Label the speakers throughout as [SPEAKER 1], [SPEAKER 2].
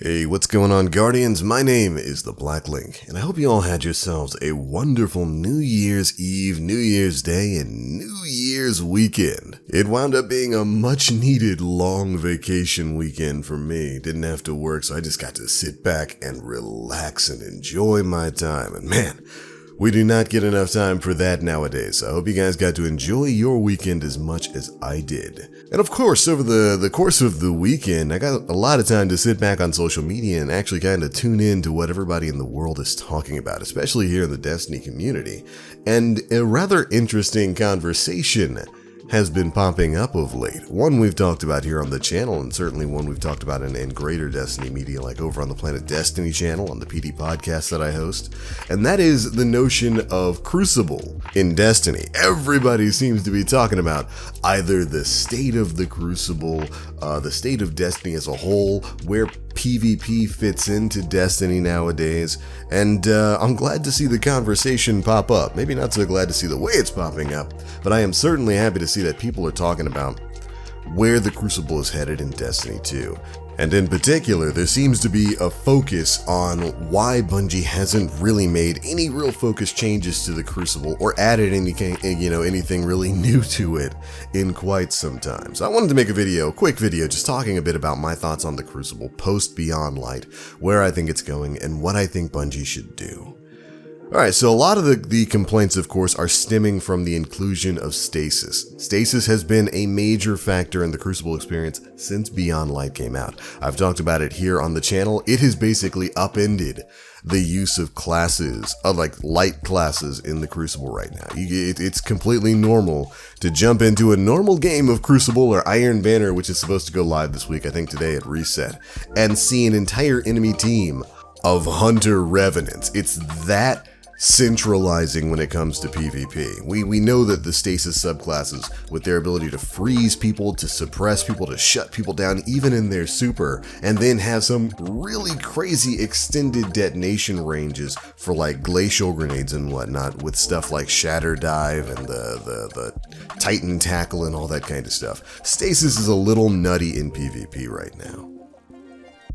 [SPEAKER 1] Hey, what's going on, Guardians? My name is the Black Link, and I hope you all had yourselves a wonderful New Year's Eve, New Year's Day, and New Year's weekend. It wound up being a much-needed long vacation weekend for me. Didn't have to work, so I just got to sit back and relax and enjoy my time. And man, we do not get enough time for that nowadays, so I hope you guys got to enjoy your weekend as much as I did. And of course, over the course of the weekend, I got a lot of time to sit back on social media and actually kind of tune in to what everybody in the world is talking about, especially here in the Destiny community. And a rather interesting conversation has been popping up of late. One we've talked about here on the channel, and certainly one we've talked about in greater Destiny media, like over on the Planet Destiny channel, on the PD podcast that I host, and that is the notion of Crucible in Destiny. Everybody seems to be talking about either the state of the Crucible, the state of Destiny as a whole, where PvP fits into Destiny nowadays, and I'm glad to see the conversation pop up. Maybe not so glad to see the way it's popping up, but I am certainly happy to see that people are talking about where the Crucible is headed in Destiny 2. And in particular, there seems to be a focus on why Bungie hasn't really made any real focused changes to the Crucible or added anything really new to it in quite some time. So I wanted to make a quick video, just talking a bit about my thoughts on the Crucible post Beyond Light, where I think it's going, and what I think Bungie should do. Alright, so a lot of the complaints, of course, are stemming from the inclusion of Stasis. Stasis has been a major factor in the Crucible experience since Beyond Light came out. I've talked about it here on the channel. It has basically upended the use of classes, like light classes in the Crucible right now. It's completely normal to jump into a normal game of Crucible or Iron Banner, which is supposed to go live this week, I think today at Reset, and see an entire enemy team of Hunter Revenants. It's that centralizing when it comes to PvP. We know that the Stasis subclasses, with their ability to freeze people, to suppress people, to shut people down, even in their super, and then have some really crazy extended detonation ranges for like glacial grenades and whatnot, with stuff like Shatterdive and the Titan Tackle and all that kind of stuff. Stasis is a little nutty in PvP right now.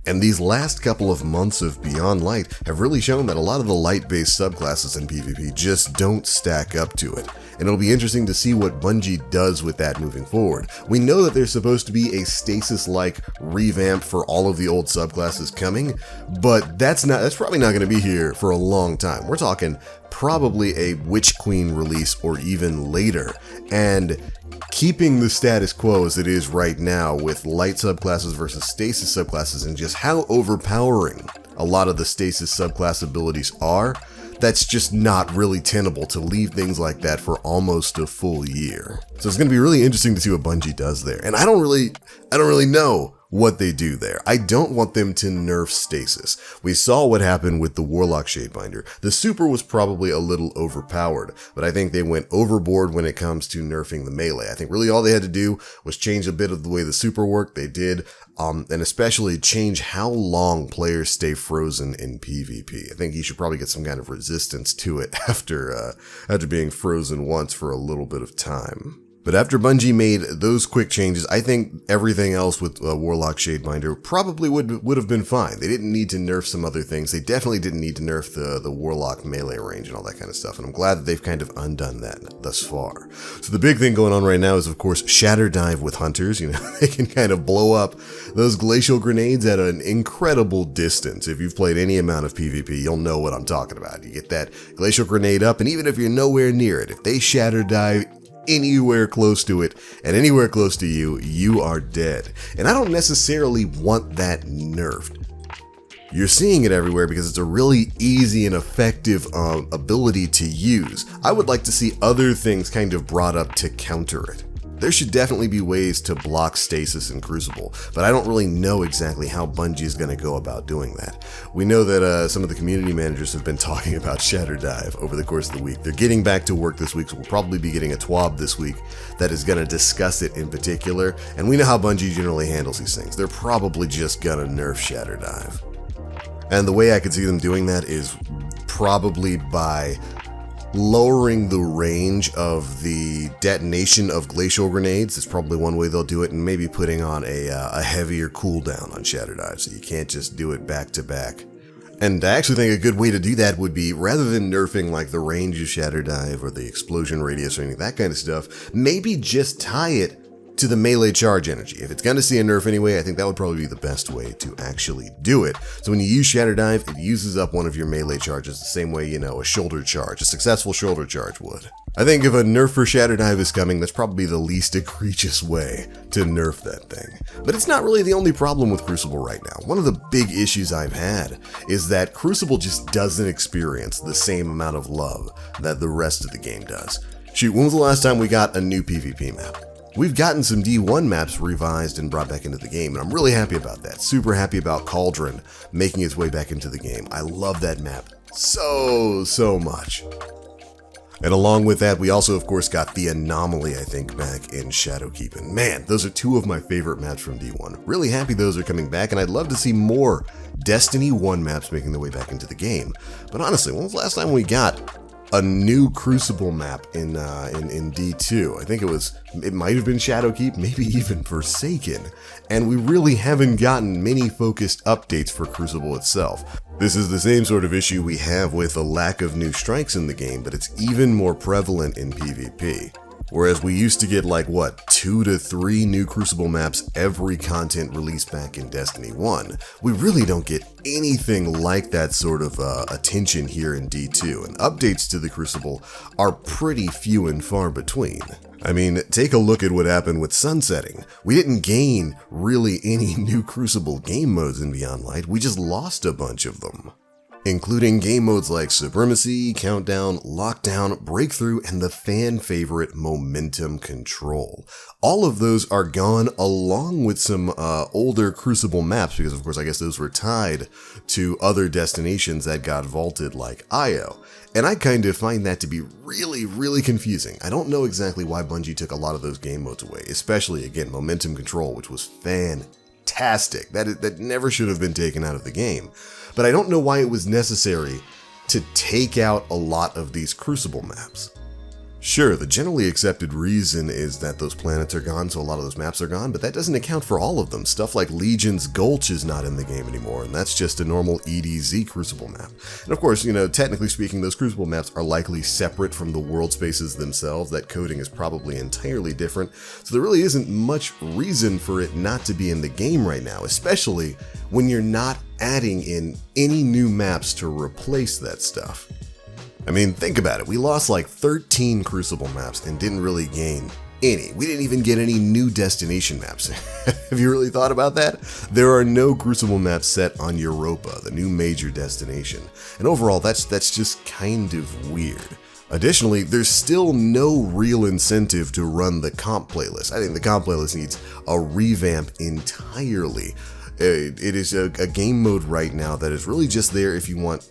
[SPEAKER 1] And these last couple of months of Beyond Light have really shown that a lot of the light-based subclasses in PvP just don't stack up to it. And it'll be interesting to see what Bungie does with that moving forward. We know that there's supposed to be a Stasis-like revamp for all of the old subclasses coming, but that's probably not going to be here for a long time. We're talking probably a Witch Queen release or even later. And keeping the status quo as it is right now with light subclasses versus Stasis subclasses and just how overpowering a lot of the Stasis subclass abilities are, that's just not really tenable to leave things like that for almost a full year. So it's going to be really interesting to see what Bungie does there. And I don't really know what they do there. I don't want them to nerf Stasis. We saw what happened with the Warlock Shadebinder. The super was probably a little overpowered, but I think they went overboard when it comes to nerfing the melee. I think really all they had to do was change a bit of the way the super worked. They did, and especially change how long players stay frozen in PvP. I think you should probably get some kind of resistance to it after being frozen once for a little bit of time. But after Bungie made those quick changes, I think everything else with Warlock Shadebinder probably would have been fine. They didn't need to nerf some other things. They definitely didn't need to nerf the Warlock melee range and all that kind of stuff. And I'm glad that they've kind of undone that thus far. So the big thing going on right now is, of course, Shatterdive with Hunters. You know, they can kind of blow up those glacial grenades at an incredible distance. If you've played any amount of PvP, you'll know what I'm talking about. You get that glacial grenade up, and even if you're nowhere near it, if they Shatterdive anywhere close to it and anywhere close to you, you are dead. And I don't necessarily want that nerfed. You're seeing it everywhere because it's a really easy and effective ability to use. I would like to see other things kind of brought up to counter it. There should definitely be ways to block Stasis in Crucible, but I don't really know exactly how Bungie is going to go about doing that. We know that some of the community managers have been talking about Shatterdive over the course of the week. They're getting back to work this week, so we'll probably be getting a TWAB this week that is going to discuss it in particular, and we know how Bungie generally handles these things. They're probably just going to nerf Shatterdive. And the way I could see them doing that is probably by lowering the range of the detonation of glacial grenades. That's probably one way they'll do it, and maybe putting on a heavier cooldown on Shatterdive, so you can't just do it back to back. And I actually think a good way to do that would be, rather than nerfing like the range of Shatterdive or the explosion radius or anything, that kind of stuff, maybe just tie it to the melee charge energy. If it's going to see a nerf anyway, I think that would probably be the best way to actually do it. So when you use Shatterdive, it uses up one of your melee charges the same way, a shoulder charge, a successful shoulder charge would. I think if a nerf for Shatterdive is coming, that's probably the least egregious way to nerf that thing. But it's not really the only problem with Crucible right now. One of the big issues I've had is that Crucible just doesn't experience the same amount of love that the rest of the game does. Shoot, when was the last time we got a new PvP map? We've gotten some D1 maps revised and brought back into the game, and I'm really happy about that. Super happy about Cauldron making its way back into the game. I love that map so much. And along with that, we also, of course, got the Anomaly, I think, back in Shadowkeep. And man, those are two of my favorite maps from D1. Really happy those are coming back, and I'd love to see more Destiny 1 maps making their way back into the game. But honestly, when was the last time we got a new Crucible map in D2? I think it might have been Shadowkeep, maybe even Forsaken, and we really haven't gotten many focused updates for Crucible itself. This is the same sort of issue we have with the lack of new strikes in the game, but it's even more prevalent in PvP. Whereas we used to get 2 to 3 new Crucible maps every content released back in Destiny 1. We really don't get anything like that sort of attention here in D2, and updates to the Crucible are pretty few and far between. I mean, take a look at what happened with Sunsetting. We didn't gain really any new Crucible game modes in Beyond Light, we just lost a bunch of them, including game modes like Supremacy, Countdown, Lockdown, Breakthrough, and the fan favorite Momentum Control. All of those are gone, along with some older Crucible maps, because of course I guess those were tied to other destinations that got vaulted like Io. And I kind of find that to be really confusing. I don't know exactly why Bungie took a lot of those game modes away, especially, again, Momentum Control, which was fantastic. That never should have been taken out of the game. But I don't know why it was necessary to take out a lot of these Crucible maps. Sure, the generally accepted reason is that those planets are gone, so a lot of those maps are gone, but that doesn't account for all of them. Stuff like Legion's Gulch is not in the game anymore, and that's just a normal EDZ Crucible map. And of course, technically speaking, those Crucible maps are likely separate from the world spaces themselves. That coding is probably entirely different, so there really isn't much reason for it not to be in the game right now, especially when you're not adding in any new maps to replace that stuff. I mean, think about it. We lost 13 Crucible maps and didn't really gain any. We didn't even get any new destination maps. Have you really thought about that? There are no Crucible maps set on Europa, the new major destination. And overall, that's just kind of weird. Additionally, there's still no real incentive to run the comp playlist. I think the comp playlist needs a revamp entirely. It is a game mode right now that is really just there if you want,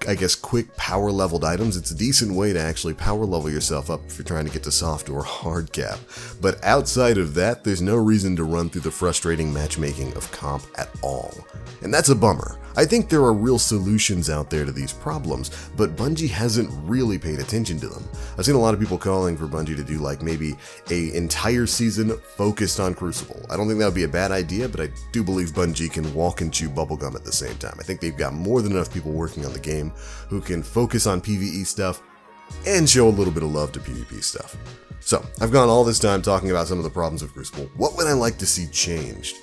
[SPEAKER 1] I guess, quick power leveled items. It's a decent way to actually power level yourself up if you're trying to get to soft or hard cap. But outside of that, there's no reason to run through the frustrating matchmaking of comp at all. And that's a bummer. I think there are real solutions out there to these problems, but Bungie hasn't really paid attention to them. I've seen a lot of people calling for Bungie to do maybe an entire season focused on Crucible. I don't think that would be a bad idea, but I do believe Bungie can walk and chew bubblegum at the same time. I think they've got more than enough people working on the game who can focus on PvE stuff and show a little bit of love to PvP stuff. So, I've gone all this time talking about some of the problems of Crucible. What would I like to see changed?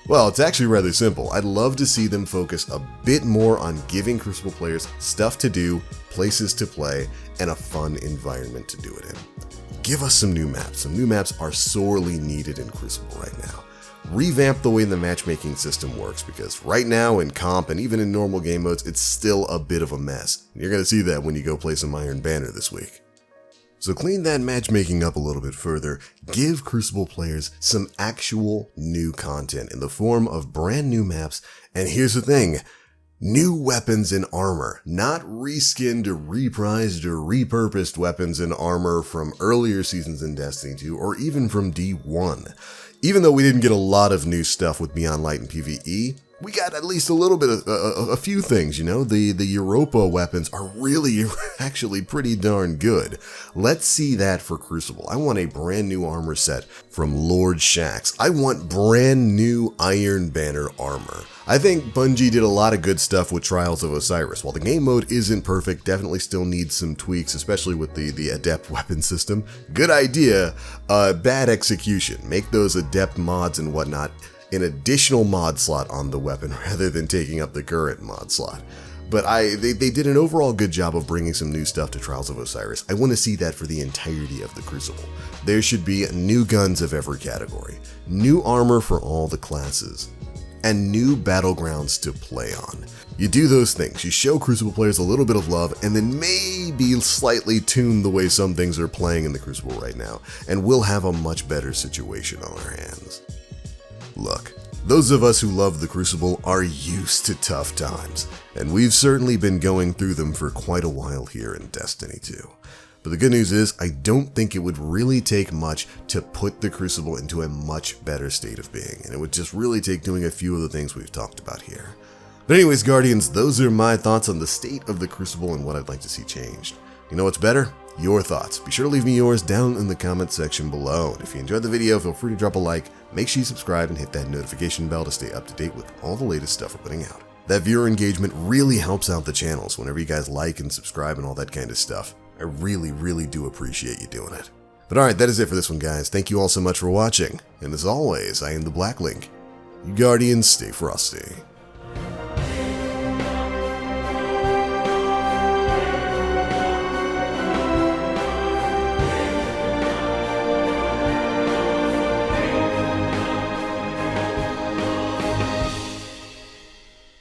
[SPEAKER 1] Well, it's actually rather simple. I'd love to see them focus a bit more on giving Crucible players stuff to do, places to play, and a fun environment to do it in. Give us some new maps. Some new maps are sorely needed in Crucible right now. Revamp the way the matchmaking system works, because right now in comp and even in normal game modes, it's still a bit of a mess. You're going to see that when you go play some Iron Banner this week. So clean that matchmaking up a little bit further, give Crucible players some actual new content in the form of brand new maps, and here's the thing, new weapons and armor, not reskinned or reprised or repurposed weapons and armor from earlier seasons in Destiny 2 or even from D1. Even though we didn't get a lot of new stuff with Beyond Light and PvE, we got at least a little bit of a few things, you know. The Europa weapons are really actually pretty darn good. Let's see that for Crucible. I want a brand new armor set from Lord Shaxx. I want brand new Iron Banner armor. I think Bungie did a lot of good stuff with Trials of Osiris. While the game mode isn't perfect, definitely still needs some tweaks, especially with the Adept weapon system. Good idea, bad execution. Make those Adept mods and whatnot an additional mod slot on the weapon rather than taking up the current mod slot. But they did an overall good job of bringing some new stuff to Trials of Osiris. I want to see that for the entirety of the Crucible. There should be new guns of every category, new armor for all the classes, and new battlegrounds to play on. You do those things, you show Crucible players a little bit of love, and then maybe slightly tune the way some things are playing in the Crucible right now, and we'll have a much better situation on our hands. Look, those of us who love the Crucible are used to tough times, and we've certainly been going through them for quite a while here in Destiny 2. But the good news is, I don't think it would really take much to put the Crucible into a much better state of being, and it would just really take doing a few of the things we've talked about here. But anyways, Guardians, those are my thoughts on the state of the Crucible and what I'd like to see changed. You know what's better? Your thoughts. Be sure to leave me yours down in the comment section below. And if you enjoyed the video, feel free to drop a like, make sure you subscribe and hit that notification bell to stay up to date with all the latest stuff we're putting out. That viewer engagement really helps out the channels whenever you guys like and subscribe and all that kind of stuff. I really do appreciate you doing it. But alright, that is it for this one, guys. Thank you all so much for watching. And as always, I am the Black Link. You Guardians, stay frosty.